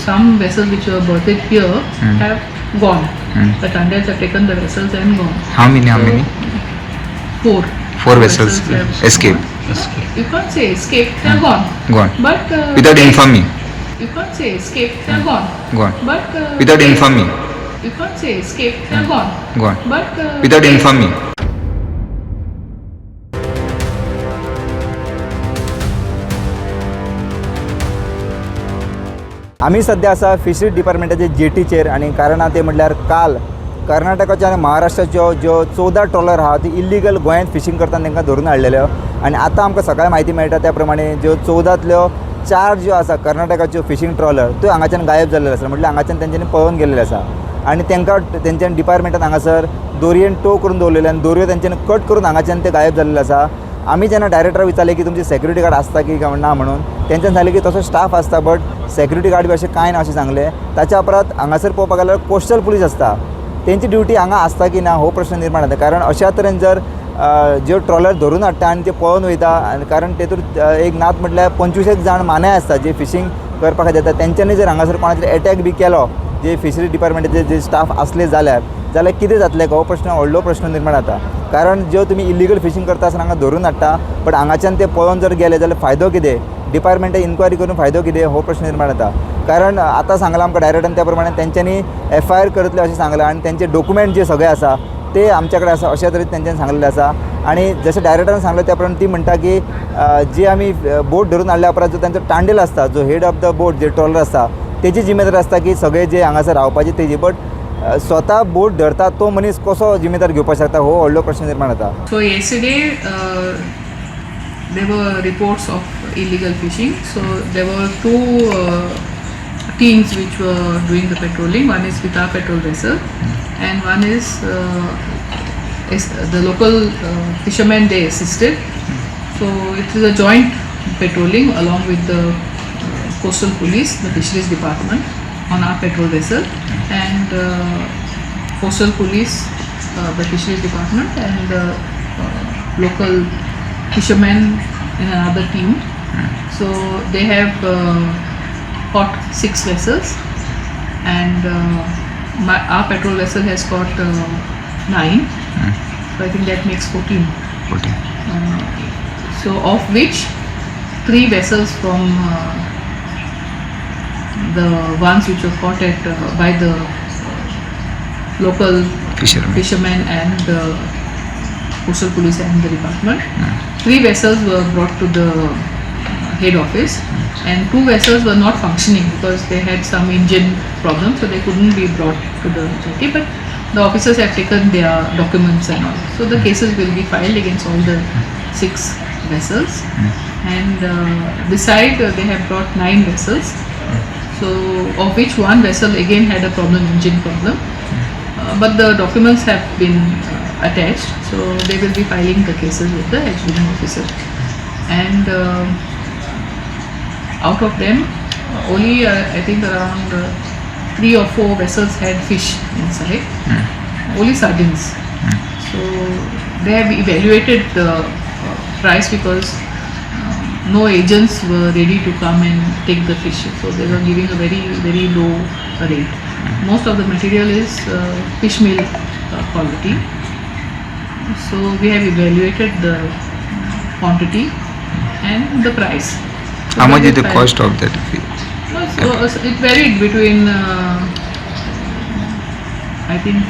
some vessels which were berthed here have gone. The Tandels have taken the vessels and gone. How many? Four. Four vessels have escaped. gone. You can't say escaped, they are gone. Gone. But Without informing. you can't say escaped, they are gone. Gone. But Without informing. you can't say escaped, they are gone. Gone. But Without informing. आम्ही सध्या असा fisheries डिपार्टमेंटाचे जेटीचेर आणि कारण ते म्हटल्यार काल कर्नाटकाच्यो आनी महाराष्ट्राच्यो ज्यो 14 ट्रॉलर आहा ती इल्लिगल गोंयांत फिशींग करतना तांकां धरून हाडलेल्यो आनी आतां आमकां सकाळीं म्हायती मेळटा त्या प्रमाणे ज्यो 14तल्यो 4 ज्यो आसा कर्नाटकाच्यो फिशींग ट्रॉलर त्यो हांगाच्यान गायब जाल्लेल्यो आसा म्हटल्यार हांगाच्यान तेंच्यांनी पळोवन गेल्लेले आसा आनी तांकां तेंच्यानी डिपार्टमेंटान हांगासर दोरयेन टो करून दवरलेले आनी दोरयो तेंच्यांनी कट करून हांगाच्यान ते गायब जाल्लेले आसा आमी जेन्ना डायरेक्टराक विचारलें की तुमची सेक्युरिटी गार्ड आसता की ना म्हणून तेंच्यान सांगलें की तसो स्टाफ आसता बट सेक्युरिटी गार्ड बी अशें कांय ना अशें सांगलें ताच्या उपरांत हांगासर पळोवपाक गेल्यार कोस्टल पुलीस आसता तेंची ड्युटी हांगा आसता की ना हो प्रश्न निर्माण जाता कारण अशा तरेन जर ज्यो ट्रॉलर धरून हाडटा आनी ते पळोवन वयता कारण तेतूंत एक नात म्हटल्यार 25 जाण मानाय आसता जे फिशींग करपा खातीर येता तेंच्यांनी जर हांगासर कोणाचेर एटॅक बी केलो जे फिशरीज डिपार्टमेंटाचे जे स्टाफ आसले जाल्यार कितें जातलें हो प्रश्न व्हडलो प्रश्न निर्माण जाता कारण ज्यो तुमी इल्लिगल फिशींग करता आसतना हांगा धरून हाडटा बट हांगाच्यान ते पळोवन जर गेले जाल्यार फायदो कितें डिपार्टमेंटान इन्क्वायरी करून फायदो कितें हो प्रश्न निर्माण जाता कारण आतां सांगलां आमकां डायरेक्टान त्या प्रमाणे तेंच्यांनी FIR करतले अशें सांगलां आनी तेंचे डॉक्युमेंट जे सगळे आसा ते आमच्या कडेन आसा अशा तरेन तेंच्यांनी सांगलेलें आसा आनी जशें डायरेक्टरान सांगलें त्या प्रमाणे ती म्हणटा की जी आमी बोट धरून हाडल्या उपरांत जो तेंचो टांडेल आसता जो head of the boat J trawler आसता तेजी जिम्मेदारी आसता की सगळे जे हांगासर रावपाची तेजी बट स्वता बोट धरता तो मनीस कसो जिम्मेदार घेवपाक शकता हो व्हडलो प्रश्न निर्माण जाता. So yesterday there were reports of illegal fishing. So there were two teams which were doing the patrolling. One is with our patrol vessel, and one is the local fishermen. They assisted. So it is a joint patrolling along with the coastal police, the fisheries department on our patrol vessel, and coastal police, the fisheries department, and the local fishermen in another team. So they have caught 6 vessels, and our patrol vessel has caught 9. So I think that makes 14. So of which 3 vessels from the ones which were caught by the local fishermen and the coastal police and the department. 3 vessels were brought to the head office, and 2 vessels were not functioning because they had some engine problem, so they couldn't be brought to the jetty. But the officers have taken their documents and all, so the cases will be filed against all the 6 vessels. And beside they have brought 9 vessels. So of which 1 vessel again had a problem, engine problem, but the documents have been attached, so they will be filing the cases with the executing officer. And out of them, only I think around 3 or 4 vessels had fish inside, only sardines. So they have evaluated the price because no agents were ready to come and take the fish, so they were giving a very low rate. Most of the material is fish meal quality, so we have evaluated the quantity and the price. So how much is the cost of that fish? So it varied between I think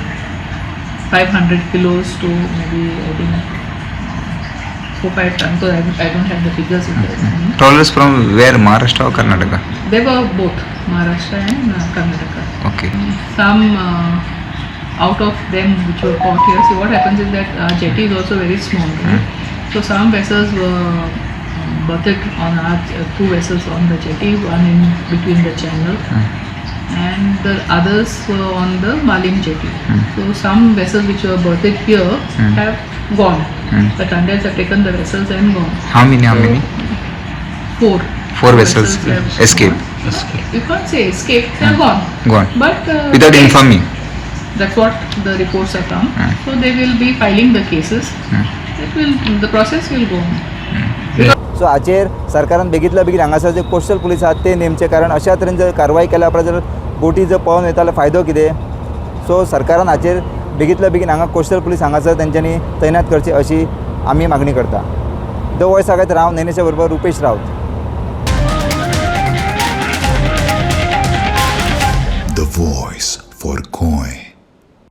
500 kilos to maybe I think 4-5 tons, so I don't have the figures in there. Trawlers from where? Maharashtra or Karnataka? They were both Maharashtra and Karnataka. Okay. Some out of them which were caught here. See, what happens is that our jetty is also very small, right? So some vessels were berthed on our 2 vessels on the jetty, one in between the channel, and the others were on the Malim jetty. So some vessels which were berthed here have gone. The Tandels have taken the vessels and gone. How many? 4. 4 vessels have escaped. You can't say escaped, they are gone. Gone. But Without informing. that's what the reports have come. So they will be filing the cases. The process will go on. सो हाचेर सरकारान बेगींतल्या बेगीन हांगासर जे coastal police आहात ते नेमचे, कारण अशा तरेन जर कारवाय केल्या उपरांत जर बोटी जर पळोवन वयता जाल्यार फायदो कितें. सो सरकारान हाचेर बेगींतल्या बेगीन हांगा कोस्टल पुलीस हांगासर तेंच्यांनी तैनात करची अशी आमी मागणी करता. द वॉयस आगात राव नैनेशा बरोबर Rupesh Rawat. The voice for Goy.